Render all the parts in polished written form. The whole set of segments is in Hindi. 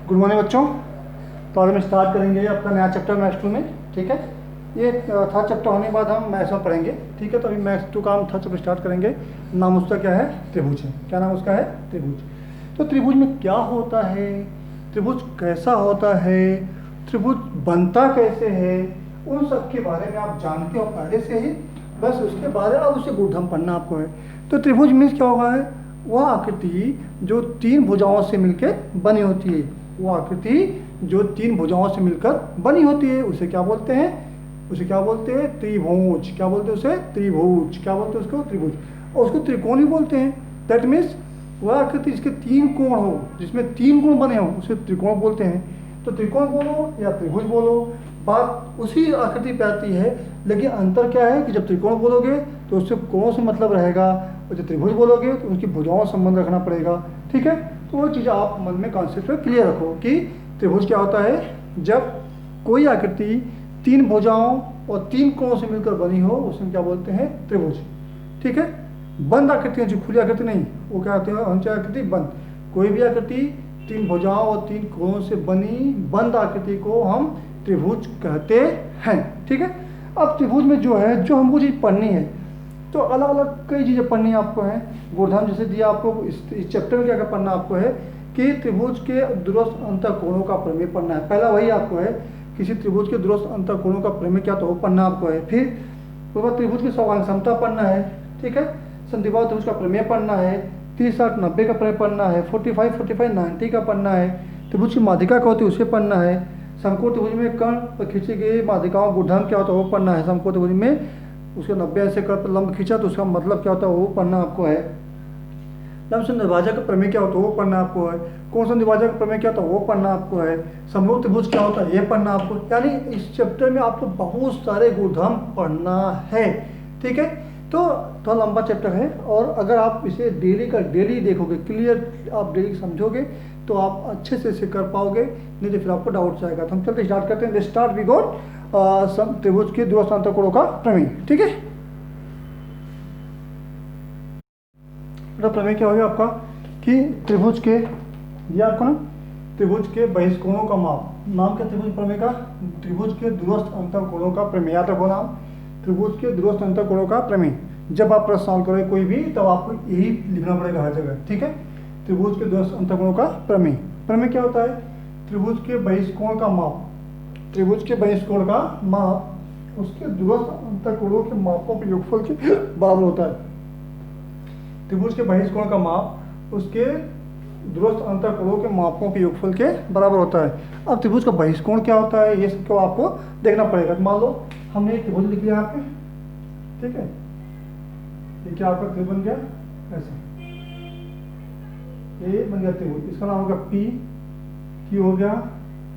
गुड मॉर्निंग बच्चों। तो आज हम स्टार्ट करेंगे अपना नया चैप्टर मैथ्स 2 में। ठीक है, ये थर्ड चैप्टर होने के बाद हम मैथ्स में पढ़ेंगे। ठीक है, तो अभी मैथ्स 2 का हम थर्ड चैप्टर स्टार्ट करेंगे। नाम उसका क्या है? त्रिभुज है। क्या नाम उसका है? त्रिभुज। तो त्रिभुज में क्या होता है, त्रिभुज कैसा होता है, त्रिभुज बनता कैसे है, उन सब के बारे में आप जानते हो पहले से ही। बस उसके बाद अब उसे गुणधर्म पढ़ना आपको है। तो त्रिभुज मीन्स क्या होगा है? वह आकृति जो तीन भुजाओं से मिलकर बनी होती है। वो आकृति जो तीन भुजाओं से मिलकर बनी होती है उसे क्या बोलते हैं? उसे क्या बोलते हैं? त्रिभुज। क्या बोलते हैं उसे? त्रिभुज। क्या बोलते हैं उसको? त्रिभुज। और उसको त्रिकोण भी बोलते हैं। दैट मीन्स वह आकृति जिसके तीन कोण हो, जिसमें तीन कोण बने हो, उसे त्रिकोण बोलते हैं। तो त्रिकोण बोलो या त्रिभुज बोलो, बात उसी आकृति पे आती है। लेकिन अंतर क्या है कि जब त्रिकोण बोलोगे तो उससे कोणों से मतलब रहेगा, और जब त्रिभुज बोलोगे तो उनकी भुजाओं से संबंध रखना पड़ेगा। ठीक है, तो वो चीज़ आप मन में कॉन्सेप्ट में क्लियर रखो कि त्रिभुज क्या होता है। जब कोई आकृति तीन भुजाओं और तीन कोणों से मिलकर बनी हो उसमें क्या बोलते हैं? त्रिभुज। ठीक है, बंद आकृति जो खुली आकृति नहीं, वो क्या होते हैं? अंश आकृति बंद। कोई भी आकृति तीन भुजाओं और तीन कोणों से बनी बंद आकृति को हम त्रिभुज कहते हैं। ठीक है, अब त्रिभुज में जो है, जो हमको चीज़ पढ़नी है, तो अलग अलग कई चीज़ें पढ़नी आपको है। गुणधर्म जैसे दिया आपको, इस चैप्टर में क्या क्या पढ़ना आपको है कि त्रिभुज के दूरस्थ अंतःकोणों का प्रमेय पढ़ना है। पहला वही आपको है, किसी त्रिभुज के दूरस्थ अंतःकोणों का प्रमेय क्या तो वो पढ़ना आपको है। फिर उसके बाद त्रिभुज की समान क्षमता पढ़ना है। ठीक है, संधिबाहु त्रिभुज का प्रमेय पढ़ना है। 30, 60, 90 का प्रमेय पढ़ना है। 45, 45, 90 का पढ़ना है। त्रिभुज की माध्यिका क्या होती है उसे पढ़ना है। समकोण त्रिभुज में कर्ण पर खींची गई माध्यिकाओं गुणधर्म क्या होता है वो पढ़ना है। समकोण त्रिभुज में उसके 90 ऐसे कर्ण पर लंब खींचा तो उसका मतलब क्या होता है वो पढ़ना आपको है। लंब से द्विभाजक का प्रमेय क्या होता है वो पढ़ना आपको है। कोण से द्विभाजक का प्रमेय क्या होता है वो पढ़ना आपको है। समरूप त्रिभुज क्या होता है ये पढ़ना आपको। यानी इस चैप्टर में आपको बहुत सारे गुणधर्म पढ़ना है। ठीक है, तो थोड़ा लंबा चैप्टर है, और अगर आप इसे डेली का डेली देखोगे, क्लियर आप डेली समझोगे, तो आप अच्छे से इसे कर पाओगे। नहीं तो फिर आपको डाउट जाएगा। तो हम चलते स्टार्ट करते हैं। स्टार्ट वी गॉट त्रिभुज के दूरस्थ अंतःकोणों का प्रमेय। ठीक है, तो प्रमेय क्या हो गया आपका कि त्रिभुज के, ये आपको ना त्रिभुज के बहिष्कोणों का माप, नाम क्या त्रिभुज प्रमेय का? त्रिभुज के दूरस्थ अंतःकोणों का प्रमेय। याद रखो नाम, त्रिभुज के दूरस्थ अंतःकोणों का प्रमेय। जब आप प्रश्न सॉल्व करोगे कोई भी, तब आपको यही लिखना पड़ेगा हर जगह। ठीक है, त्रिभुज के दूरस्थ अंतःकोणों का प्रमेय। प्रमेय क्या होता है? त्रिभुज के बहिष्कोण का माप, त्रिभुज के बहिष्कोण का माप उसके दूरस्थ अंतःकोणों के मापों के योगफल के बराबर होता है। त्रिभुज के बहिष्कोण का माप उसके दूरस्थ अंतःकोणों के मापों के योगफल के बराबर होता है। अब त्रिभुज का बहिष्कोण क्या होता है ये सबको आपको देखना पड़ेगा। मान लो हमने एक त्रिभुज लिख लिया यहाँ पे। ठीक है, ये क्या आपका त्रिभुज बन गया ऐसा, ये बन गया त्रिभुज। इसका नाम होगा पी, क्यू हो गया,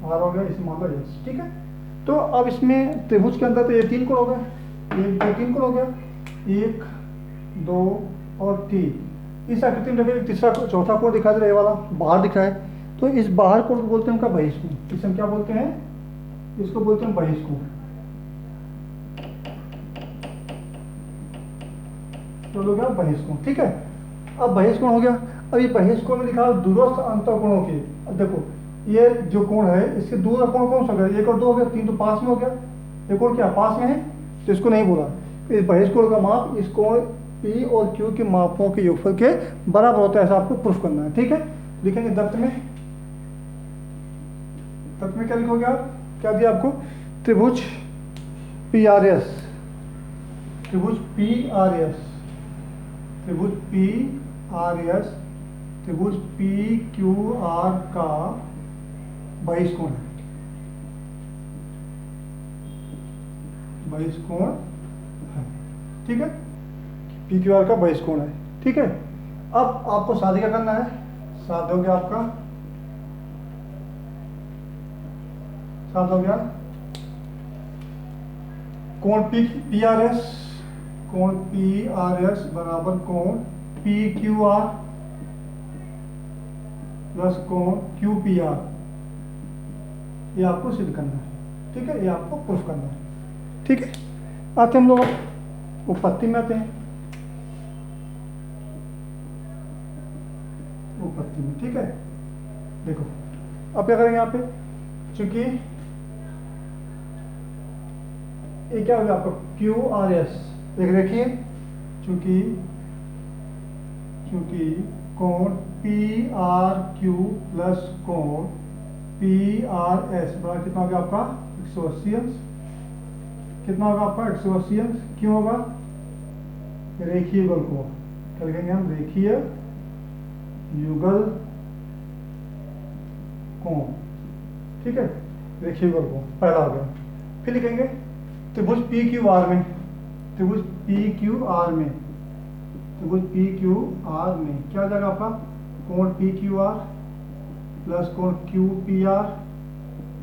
आर हो गया, इसे मान लो एस। ठीक है, तो अब इसमें त्रिभुज के अंदर तो ये तीन कोण हो गए, एक दो तीन कोण हो गया, 1 2 और 3। इस आकृति में एक तीसरा चौथा कोण दिखा दे रहा है, वाला बाहर दिख रहा है, तो इस बाहर कोण को बोलते हैं उनका बहिष्कोण। इसे हम क्या बोलते हैं? इसको बोलते हैं बहिष्कोण। तो हो गया बहिष्कोण। ठीक है, अब बहिष्कोण हो गया। अब ये बहिष्कोण में लिखा है दूरस्थ अंतःकोणों के। अब देखो ये जो कोण है इसके दूर कोण कौन सा हो गया? 1 और 2 हो गया, 3 तो पास में हो गया। ये कोण क्या पास में है, तो इसको नहीं बोला। इस बहिष्कोण का माप इस कोण पी और क्यू के मापों के योगफल के बराबर होता है, ऐसा आपको प्रूफ करना है। ठीक है, लिखेंगे दत्त में। दत्त में क्या लिखोगे आप? क्या दिया आपको? त्रिभुज पी आर एस, त्रिभुज पी आर एस, त्रिभुज पी आर एस, त्रिभुज पी क्यू आर का बहिष्कोण है, बहिष्कोण है। ठीक है, पी क्यू आर का बहिष्कोण है। ठीक है, अब आपको साध्य क्या करना है? साध्य हो गया आपका, साध्य हो गया कोण पी आर एस, कोण पी आर एस बराबर कोण पी क्यू आर प्लस कोण क्यू पी आर। ये आपको सिद्ध करना है। ठीक है, ये आपको प्रूफ करना है। ठीक है, आते हम लोग उत्पत्ति में आते हैं। उत्पत्ति में ठीक है, देखो अब क्या करेंगे यहाँ पे, चूंकि ये क्या होगा आपका क्यू आर एस, देख देखिए, चूंकि कोण पी आर क्यू प्लस कोण पी आर एस बराबर कितना होगा आपका 180 अंश। कितना होगा आपका 180 अंश, क्यों होगा, रेखीय युगल कोण, क्या लिखेंगे हम, रेखीय युगल कोण, ठीक है, रेखीय युगल कोण पहला हो गया। फिर लिखेंगे त्रिभुज पी क्यू आर में, त्रिभुज पी क्यू आर में, त्रिभुज पी क्यू आर में क्या हो जाएगा आपका, कोण पी क्यू आर प्लस कोण क्यू पी आर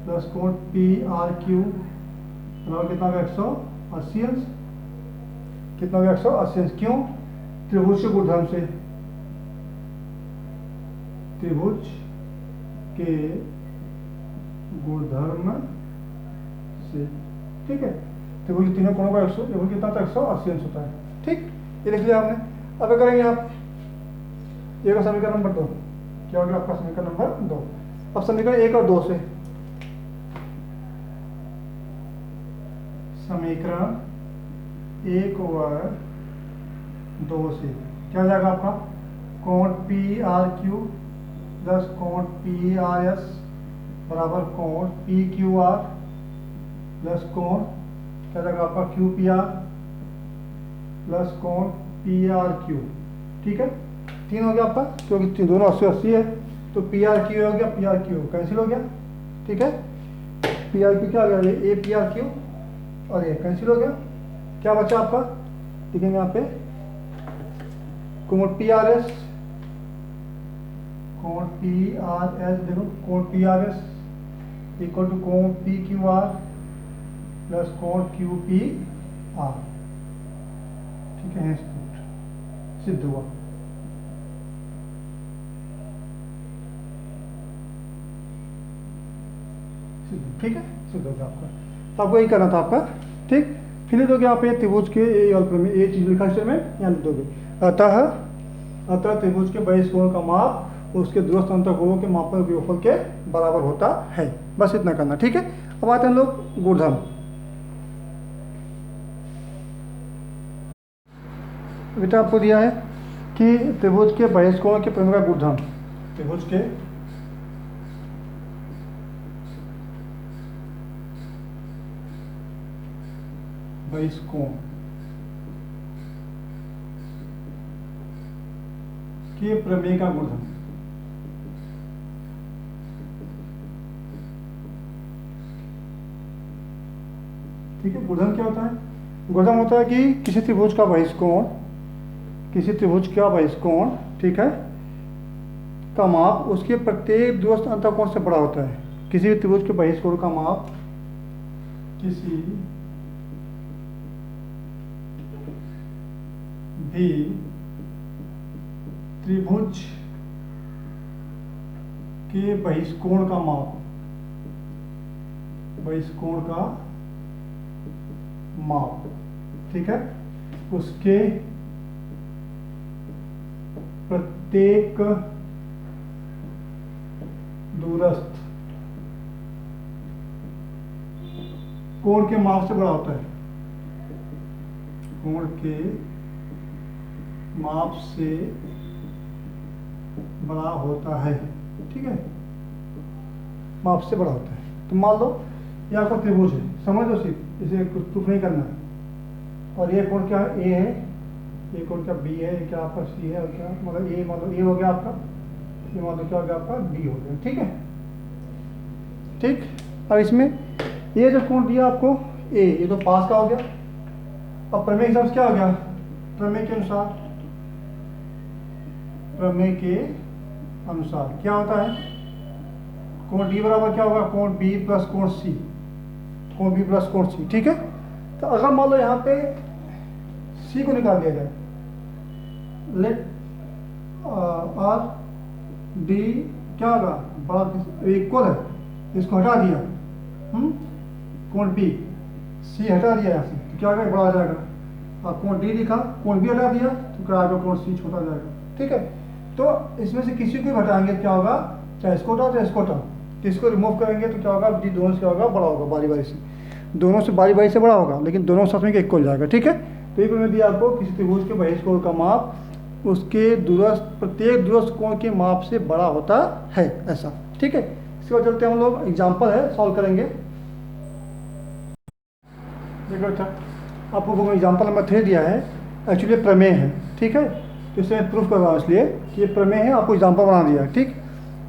प्लस कोण पी आर क्यू बराबर कितना होगा 180 अंश। कितना होगा 180 अंश, क्यों, त्रिभुज के गुणधर्म से, त्रिभुज के गुणधर्म से, ठीक है, त्रिभुज तीनों कोणों का 100 कितना था 180 अंश होता है, ठीक, ये लिख लिया हमने। अब क्या करेंगे आप, ये का समीकरण नंबर 2 क्या होगा आपका, समीकरण नंबर 2। अब समीकरण 1 और 2 से, समीकरण 1 और 2 से क्या हो जाएगा आपका, कोण पी आर क्यू प्लस कोण पी आर एस बराबर कोण पी क्यू आर प्लस कोण क्या जाएगा आपका क्यू पी आर प्लस कोण पी आर क्यू, ठीक है, 3 हो गया आपका, क्योंकि दोनों 80-80 है, तो पी आर क्यू हो गया, पी आर क्यू कैंसिल हो गया, ठीक है, पी आर क्यू क्या हो गया, ये पी आर क्यू और ये कैंसिल हो गया, क्या बचा आपका, लिखेंगे यहाँ पे कोण पी आर एस, कोण पी आर एस, देखो कोण P R S equal to कोण पी क्यू आर प्लस कोण क्यू पी आर, ठीक है, सिद्ध हुआ। ठीक है, सिद्ध हो गया आपका, तो आपको यही करना था आपका, ठीक। फिर लिख दोगे यहाँ पे त्रिभुज के ये चीज लिखा में यहाँ लिख दोगे, अतः त्रिभुज के बहिष कोण का माप उसके दूरस्थ अंतःकोणों के मापों के योगफल के बराबर होता है, बस इतना करना, ठीक है। अब आते हैं लोग गुणधर्म। बेटा आपको दिया है कि त्रिभुज के बहिष कोण के परिमाण का गुणधर्म, त्रिभुज के बहिष कोण के प्रमेय का गुणधर्म, ठीक है। गुणधर्म क्या होता है, गुणधर्म होता है कि किसी त्रिभुज का बहिष कोण, किसी त्रिभुज का बहिष कोण, ठीक है, का माप उसके प्रत्येक दूरस्थ अंतःकोण से बड़ा होता है। किसी भी त्रिभुज के बहिष कोण का माप किसी भी त्रिभुज के बहिष कोण का माप, बहिष कोण का माप, ठीक है, उसके प्रत्येक दूरस्थ कोण के माप से बड़ा होता है, कोण के माप से बड़ा होता है, ठीक है, माप से बड़ा होता है। तो मान लो ये आपका त्रिभुज है, समझ लो सिर्फ, इसे कुछ प्रूफ नहीं करना है, और ये कोण क्या है, ए है, ये कोण क्या बी है, क्या आपका सी है, और क्या मतलब ए, मतलब ए हो गया आपका, ये मतलब क्या हो गया आपका बी हो गया, ठीक है, ठीक। अब इसमें ये जो कोण दिया आपको ए, ये तो पास का हो गया। अब प्रमेय के हिसाब से क्या हो गया, प्रमेय के अनुसार, प्रमेय के अनुसार क्या होता है, कोण डी बराबर क्या होगा, कोण बी प्लस कोण सी, कोण बी प्लस कोण सी, ठीक है। तो अगर मान लो यहाँ पे सी को निकाल दिया जाए, लेट आर डी क्या होगा, बड़ा इक्वल है, इसको हटा दिया, कोण बी, सी हटा दिया यहाँ से, तो क्या होगा, बड़ा आ जाएगा। और कोण डी लिखा, कोण बी हटा दिया, तो क्या आएगा, कोण सी छोटा जाएगा, ठीक है। तो इसमें से किसी को भी हटाएंगे क्या होगा, चाहे इसको हटाओ चाहे इसको हटाओ, तो इसको रिमूव करेंगे तो क्या होगा, डी दोनों से क्या होगा, बड़ा होगा बारी बारी से, दोनों से बारी बारी से बड़ा होगा, लेकिन दोनों साथ में एक हो जाएगा। ठीक है, तो एक मैंने दिया आपको, किसी त्रिभुज के बहिष्ठ कोण का माप उसके दूरस्थ प्रत्येक दूरस्थ कोण के माप से बड़ा होता है, ऐसा। ठीक है, इसके बाद चलते हैं हम लोग, एग्जाम्पल है, सॉल्व करेंगे। देखो अच्छा, आपको वो एग्जाम्पल नंबर 3 दिया है, एक्चुअली प्रमेय है। ठीक है, तो इसे प्रूफ कर रहा हूँ इसलिए कि ये प्रमेय है, आपको एग्जाम्पल बना दिया है। ठीक,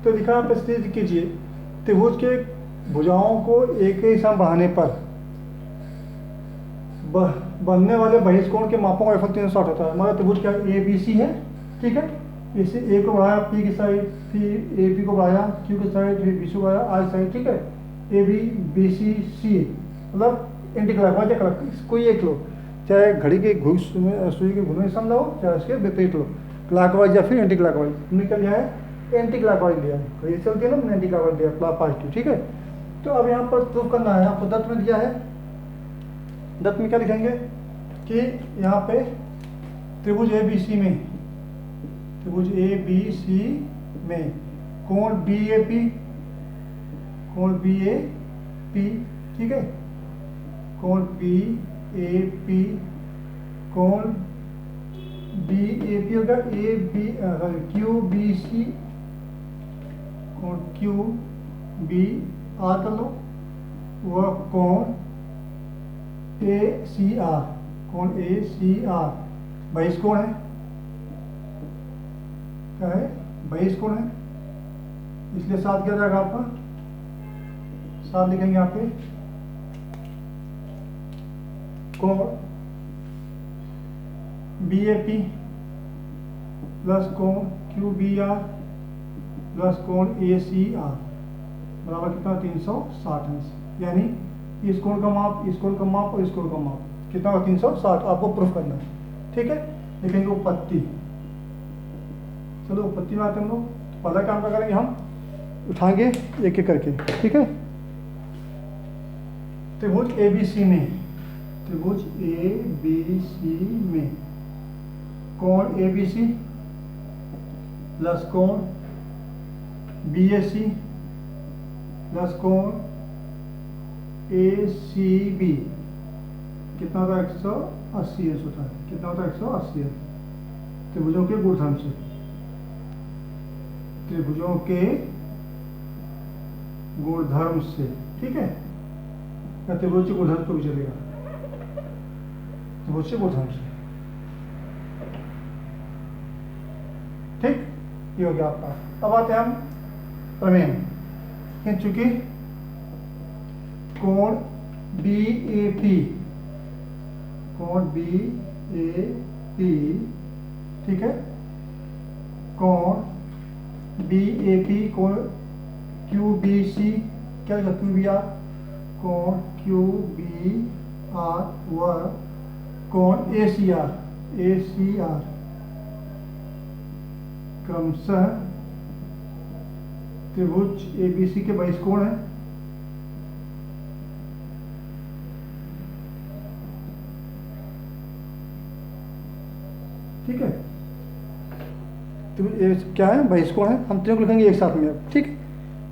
तो लिखा आप इस चीज कीजिए, त्रिभुज के भुजाओं को एक ही सम बढ़ाने पर बनने वाले बहिष्ठ कोण के मापों का फल 360 होता है। हमारा त्रिभुज क्या है, ए बी सी है। ठीक है, इसे ए को बढ़ाया पी की साइड, फिर ए पी को बढ़ाया क्यू की साइड, फिर बी सी को बढ़ाया आर साइड। ठीक है, ए बी बी सी सी, मतलब एंटी क्लॉकवाइज या क्लॉकवाइज, कोई एक लो, चाहे घड़ी के घुस सुई के घुने सम लो, चाहे उसके विपरीत लो, क्लॉकवाइज या फिर एंटी क्लॉकवाइज। हमने क्या लिया है, एंटी क्लॉकवाइज लिया है, घड़ी चलती है ना, हमने एंटी क्लॉकवाइज लिया, पॉजिटिव। ठीक है, तो अब यहाँ पर प्रूफ करना है, आपको दत्त में दिया है, दत्त में क्या लिखेंगे कि यहाँ पे त्रिभुज ए बी सी में, त्रिभुज ए बी सी में कोण बी ए पी, कोण बी ए पी, ठीक है, कोण बी ए पी, कोण बी ए पी होगा A B Q B C, कोण क्यू बी आर कर लो, वह कोण ए सी आर, कोण ए सी आर बहिष्ठ कोण है, क्या है, बहिष्ठ कोण है, इसलिए 7 क्या जाएगा आपका, 7 लिखेंगे यहाँ पे, कोण बी ए पी प्लस कोण क्यू बी आर प्लस कोण ए सी आर बराबर कितना, 360 अंश। यानी इस कोण का माप, इस कोण का माप और इस कोण का माप कितना होगा, 360, आपको प्रूफ करना है। ठीक है, लिखेंगे उपपत्ति। चलो उपपत्ति में आते हम लोग, तो पहला काम क्या करेंगे, हम उठाएंगे एक एक करके। ठीक है, त्रिभुज ए बी सी में, त्रिभुज ए बी सी में कोण ए बी सी प्लस कोण बी ए सी प्लस कोण ए सी बी कितना होता है, 180 अंश होता है। कितना होता है, 180 अंश, त्रिभुजों के गुणधर्म से, त्रिभुजों के गुणधर्म से। ठीक है, या त्रिभुज के गुणधर्म तो भी चलेगा, त्रिभुज के गुणधर्म से। ठीक, ये हो गया आपका। अब आते हैं हम प्रमेय में, चूंकि कोण बी ए पी, कोण बी ए पी, ठीक है, कोण बी ए पी, कोण क्यू बी सी, क्या लिखा, क्यू बी आर, कोण क्यू बी आर व कोण A C R, A C R क्रमशः त्रिभुज ए बी सी के बहिष्ठ कोण है। ठीक है, तो ये क्या है, बहिष्ठ कोण है, हम तीनों को लिखेंगे एक साथ में। ठीक है,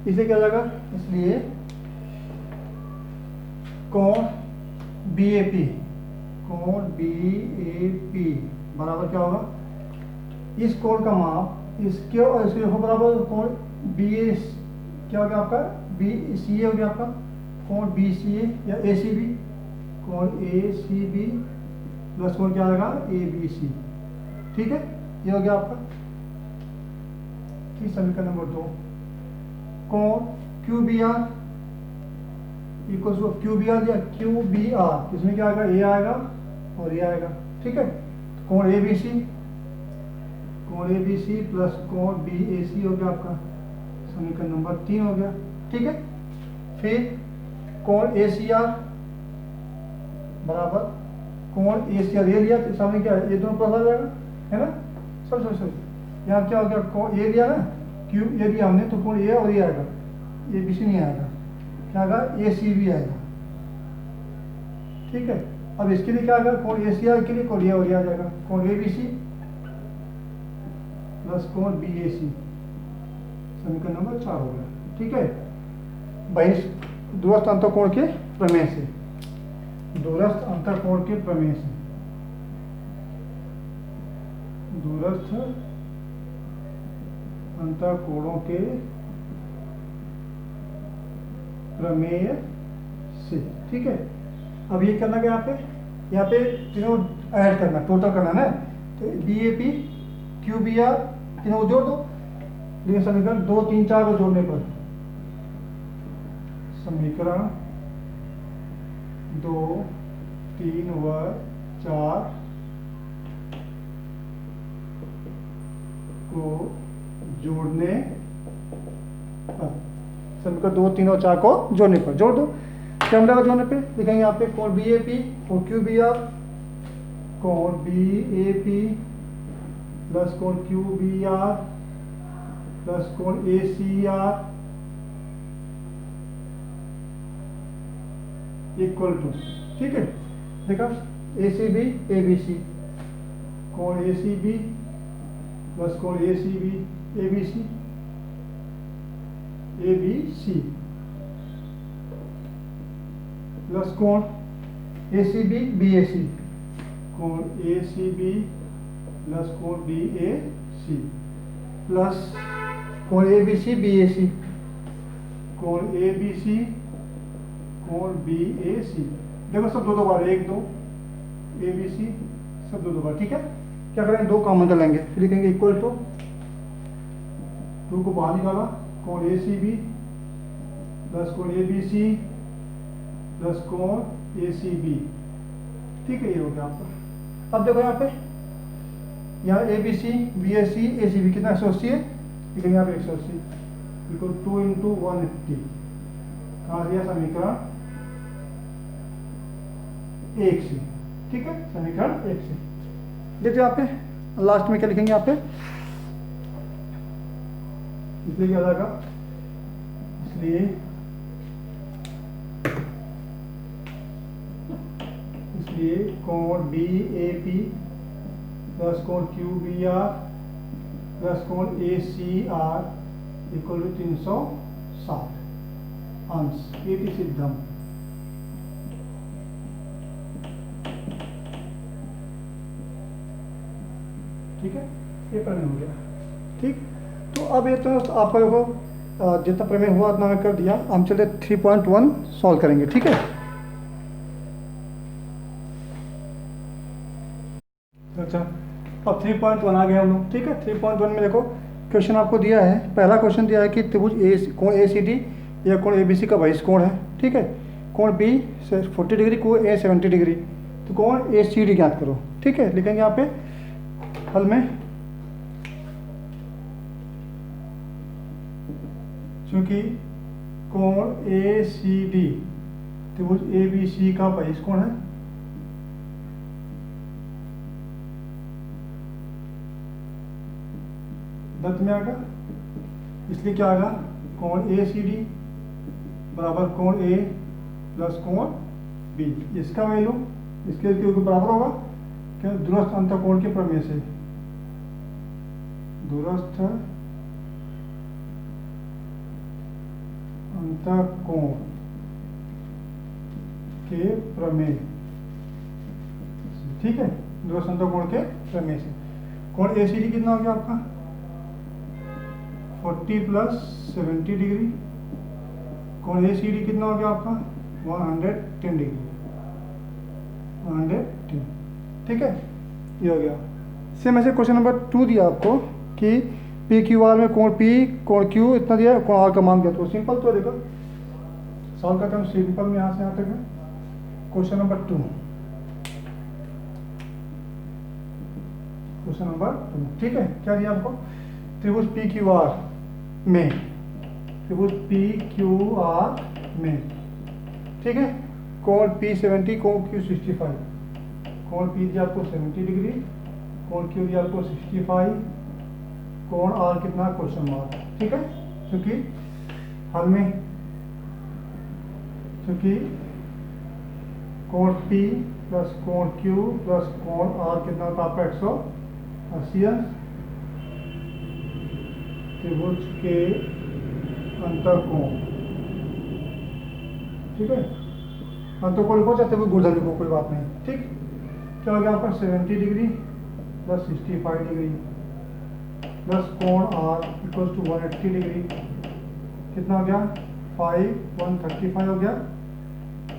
इसे क्या जाएगा, इसलिए कोण बी ए पी, कोण बी ए पी बराबर क्या होगा, इस कोण का माप इसके और इसके हो बराबर कोण बी ए, क्या हो गया आपका, बी सी ए हो गया आपका, कोण बी सी ए या ए सी बी, कोण ए सी बी प्लस कोण क्या आएगा, ए बी सी। ठीक है, ये हो गया आपका। ठीक, समीकरण नंबर 2, कोण Q B R equals to Q B R या क्यू बी आर, इसमें क्या आएगा, ए आएगा और ये आएगा। ठीक है, कोण ए बी सी, कोण ए बी सी प्लस कोण बी ए सी हो गया आपका, समीकरण नंबर 3 हो गया। ठीक है, फिर कोण ए सी आर बराबर कोण ए सी आर, ये लिया तो सामने क्या है, ये दोनों प्लस आ जाएगा, है ना, सब यहाँ क्या हो गया, कोण ए लिया ना, क्यू ए लिया हमने, तो कोण ए और ये आएगा, ए बी सी नहीं आएगा, क्या आएगा, ए सी बी आएगा। ठीक है, अब इसके लिए क्या आएगा, कोण ए सी आर के लिए कोण ए और ये आ जाएगा, कोण ए बी सी प्लस कोण बी ए सी, समीकरण नंबर 4 हो गया। ठीक है, दूरस्थ अंतःकोण के प्रमेय से, दूरस्थ अंतःकोण के प्रमेय से, दूरस्थ अंतःकोणों के प्रमेय से। ठीक है, अब ये करना क्या यहाँ पे तीनों ऐड करना, टोटल करना ना, तो B A P Q B R तीनों को जोड़ दो। लेकिन समीकरण 2, 3, 4 को जोड़ने पर समीकरण 2, 3 व 4 को जोड़ने पर, समीकरण 2, 3 और 4 को जोड़ने पर जोड़ दो। क्या मिलेगा जोड़ने पे? लिखेंगे यहाँ पे कोण बी ए पी और क्यू बी आर, कोण बी ए पी प्लस कोण क्यू बी आर प्लस कोण A C R equal to, ठीक है, देखा, ए C B A B C, कोण ए सी बी प्लस कोण A C B A B C plus कोण A C B B A C, कोण ए सी बी प्लस कोण बी ए सी प्लस कोण A B C B A C, कोण ए बी सी कोण बी ए सी। देखो सब दो बार, 1 2 ए बी सी सब दो बार। ठीक है, क्या करेंगे, 2 कॉमन कर लेंगे, फिर लिखेंगे इक्वल टू 2 को बाहर निकाला, कोण ए सी बी प्लस कोण ए बी सी प्लस कोण ए सी बी। ठीक है, ये हो गया आपका। अब देखो यहाँ A B C B A C B कितना 180 है, लिखेंगे यहाँ पे 180 बिल्कुल 2 × 180, कहाँ दिया समीकरण 1 से। ठीक है, समीकरण 1 से। देखिए यहाँ पे लास्ट में क्या लिखेंगे यहाँ पे, इसलिए क्या जाएगा, इसलिए कोण बी ए पी प्लस कोण क्यू बी आर प्लस कोण A C R equal to 360 अंश, इति सिद्धम। ठीक है, ये प्रमेय हो गया। ठीक, तो अब ये तो आपका देखो जितना प्रमेय हुआ उतना मैं कर दिया। हम चले 3.1 सॉल्व करेंगे। ठीक है, अच्छा अब 3.1 आ गए हम लोग। ठीक है, 3.1 में देखो क्वेश्चन आपको दिया है, पहला क्वेश्चन दिया है कि त्रिभुज ए कोण ए सी डी या कोण ए बी सी का बहिष्कोण है। ठीक है, कोण बी 40 डिग्री, कोण ए 70 डिग्री, तो कोण ए सी डी ज्ञात करो। ठीक है, लिखेंगे यहाँ पे हल में, चूंकि कोण ए सी डी त्रिभुज ए बी सी का बहिष्कोण है, दत्त में आएगा, इसलिए क्या आएगा, कोण ए सी डी बराबर कोण ए प्लस कोण बी, इसका वैल्यू इसके बराबर होगा क्या, दूरस्थ अंतःकोण के प्रमेय से, दूरस्थ अंतःकोण के प्रमेय। ठीक है, दूरस्थ अंतःकोण के प्रमेय से कोण ए सी डी कितना हो गया आपका 40 प्लस 70 डिग्री, कोण ए सी डी कितना हो गया आपका 110 डिग्री, 110। ठीक है, ये हो गया। सेम ऐसे क्वेश्चन नंबर 2 दिया आपको कि पी क्यू आर में कोण पी कोण क्यू इतना दिया, कोण आर का मान दिया, तो सिंपल तो देखो सॉल्व करते हैं सिंपल में, यहाँ से यहाँ तक है। Question number 2, question number 2। ठीक है, क्या दिया आपको, त्रिभुज पी क्यू आर में, त्रिभुज पी क्यू आर में, ठीक है, कोण पी 70 कोण क्यू 65, कोण पी दिया आपको 70 डिग्री, कोण क्यू दिया आपको 65, कोण आर कितना क्वेश्चन मार्क। ठीक है, क्योंकि हल में, क्योंकि कोण पी प्लस कोण क्यू प्लस कोण आर कितना होता है आपका 180 अंश, त्रिभुज के अंतःकोण ठीक है, तो को लिखो चाहते हुए गुर्जर लिखो, कोई बात नहीं। ठीक, क्या हो गया आपका 70 डिग्री प्लस 65 डिग्री प्लस कोण आर इक्वल्स टू 180 डिग्री, कितना हो गया 135 हो गया,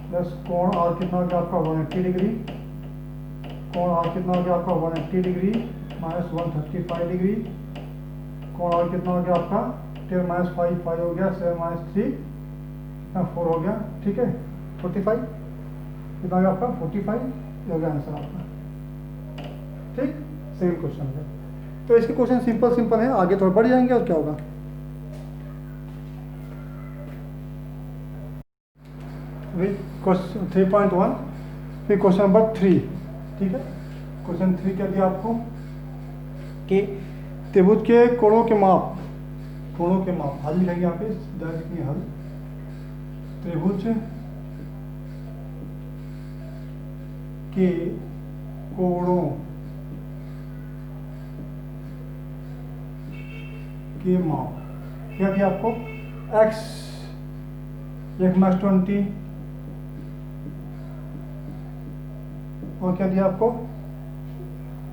प्लस कोण आर कितना हो गया आपका 180 डिग्री, कोण आर कितना हो गया आपका 180 डिग्री माइनस 135 डिग्री, कोण आर कितना हो गया आपका 10 माइनस 5 5 हो गया, 7 माइनस 3 कितना 4 हो गया। ठीक है, 45 कितना हो गया आपका 45, ये हो गया आंसर आपका। ठीक, सेकंड क्वेश्चन है। तो इसके क्वेश्चन सिंपल सिंपल है, आगे थोड़ा बढ़ जाएंगे और क्या होगा। क्वेश्चन 3.1, फिर क्वेश्चन नंबर 3। ठीक है, क्वेश्चन 3 क्या दिया आपको कि त्रिभुज के कोणों के माप, कोणों के माप हल लिखेंगे यहाँ पे डायरेक्टली हल, त्रिभुज के कोणों के माप क्या दिया आपको, x -20 और क्या दिया आपको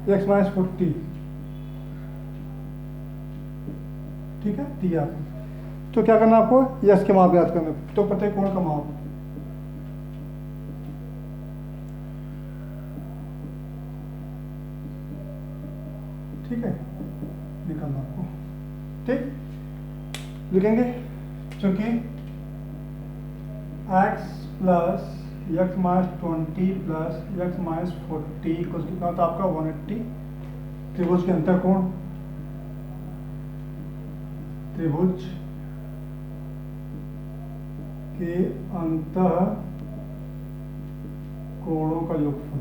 x -40। ठीक है, दिया आपको। तो क्या करना आपको, यस के माप याद करना, तो पता है कोण का माप, ठीक है, निकालना आपको। ठीक, लिखेंगे चूंकि x plus x -20 plus x -40 कितना था आपका 180, त्रिभुज के अंतर कोण, त्रिभुज के अंतः कोणों का योगफल,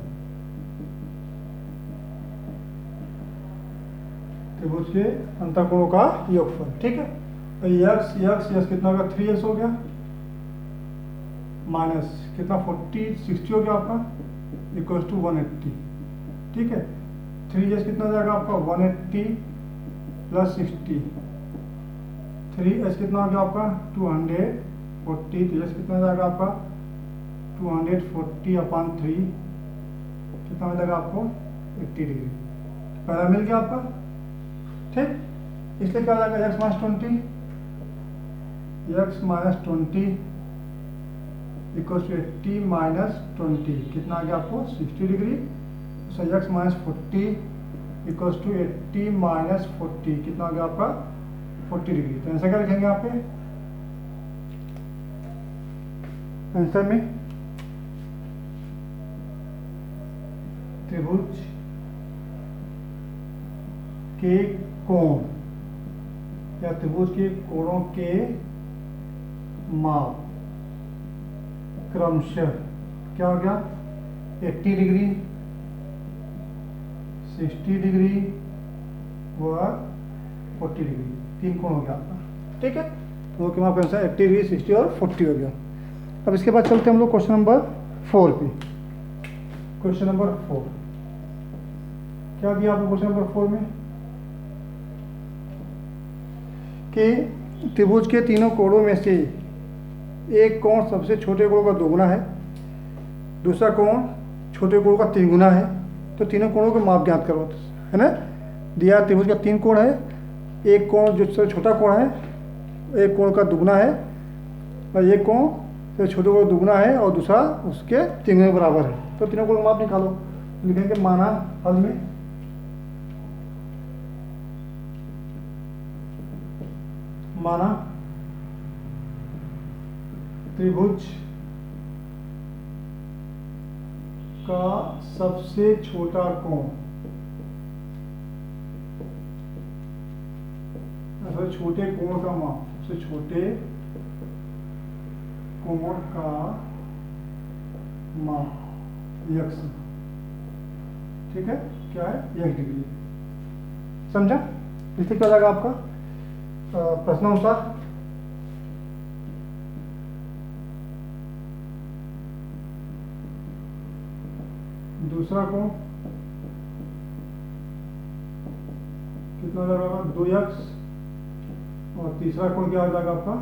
त्रिभुज के अंतर कोणों का योगफल। ठीक है, तो यक्स यक्स यक्स कितना होगा 3s हो गया, माइनस कितना 60 हो गया आपका इक्वल्स टू 180। ठीक है, 3s कितना जाएगा आपका 180 प्लस 60, 3s कितना हो गया आपका 240, तो s कितना जाएगा आपका 240/3 कितना मिलेगा आपको 80 डिग्री, पहला मिल गया आपका। ठीक, इसलिए क्या जाएगा x -20 इक्वल्स टू 80 -20 कितना आ गया आपको 60 degree, so x -40 equals to 80 -40 कितना आ गया आपका 40 डिग्री। तो आंसर क्या लिखेंगे यहाँ पे, आंसर में त्रिभुज के कोण या त्रिभुज के कोणों के माप क्रमशः क्या हो गया 80 डिग्री, 60 डिग्री व 40 डिग्री, 3 कोण हो गया आपका। ठीक है, तो के माप आंसर 80 डिग्री, 60 और 40 हो गया। अब इसके बाद चलते हैं हम लोग क्वेश्चन नंबर 4 पे। क्वेश्चन नंबर 4 क्या दिया आपको क्वेश्चन नंबर 4 में कि त्रिभुज के तीनों कोणों में से एक कोण सबसे छोटे कोण का दोगुना है, दूसरा कोण छोटे कोण का 3 गुना है, तो तीनों कोणों के माप ज्ञात करो, है ना। दिया त्रिभुज का 3 कोण है, एक कोण जो सबसे छोटा कोण है एक कोण का दुगना है, और एक कोण सबसे छोटे कोण का दुगना है और दूसरा उसके 3 गुने बराबर है, तो तीनों कोण का माप निकालो। लिखेंगे माना हल में माना त्रिभुज का सबसे छोटा कोण, सबसे छोटे कोण का माप, सबसे छोटे कोण का माप यक्स, ठीक है, क्या है यक्स डिग्री, समझा। इससे क्या लगा आपका प्रश्नानुसार। दूसरा कोण कितना लगेगा 2x, और तीसरा कोण क्या हो जाएगा आपका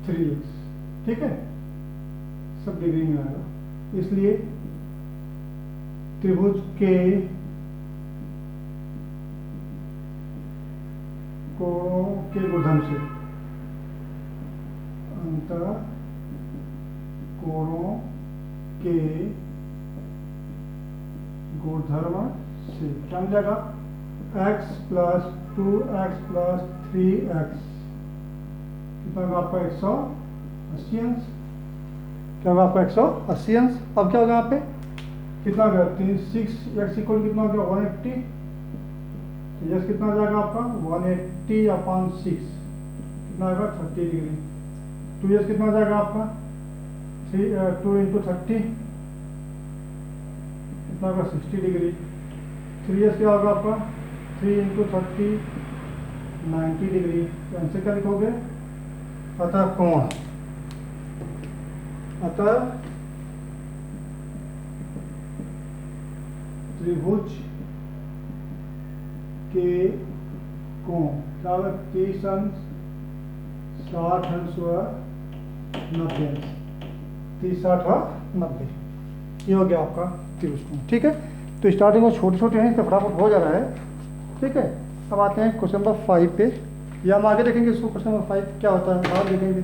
3x, ठीक है, सब डिग्री में आएगा। इसलिए त्रिभुज के कोणों के गुणधर्म से, अंतर कोणों के गुणधर्म से क्या मिल जाएगा, x plus 2x plus 3x कितना होगा आपका 180 अंश, क्या होगा आपका 180 अंश। अब क्या होगा यहाँ पे कितना होगा 6x इक्वल कितना हो गया 180, तो यस कितना हो जाएगा आपका 180/6 कितना होगा 30 डिग्री। 2s कितना हो जाएगा आपका 2 × 30 कितना होगा 60 डिग्री। 3s क्या होगा आपका 3 × 30 90 डिग्री। तो आंसर क्या लिखोगे, अतः कोण, अतः त्रिभुज के कोण क्या होगा 30 अंश 60 अंश व 90 अंश, 30 60 व 90, ये हो गया आपका त्रिभुज कोण। ठीक है, तो स्टार्टिंग में छोटे छोटे हैं, तो फटाफट हो जा रहा है। ठीक है, अब आते हैं क्वेश्चन नंबर 5 पे, या हम आगे देखेंगे इसको, क्वेश्चन नंबर 5 क्या होता है आगे देखेंगे।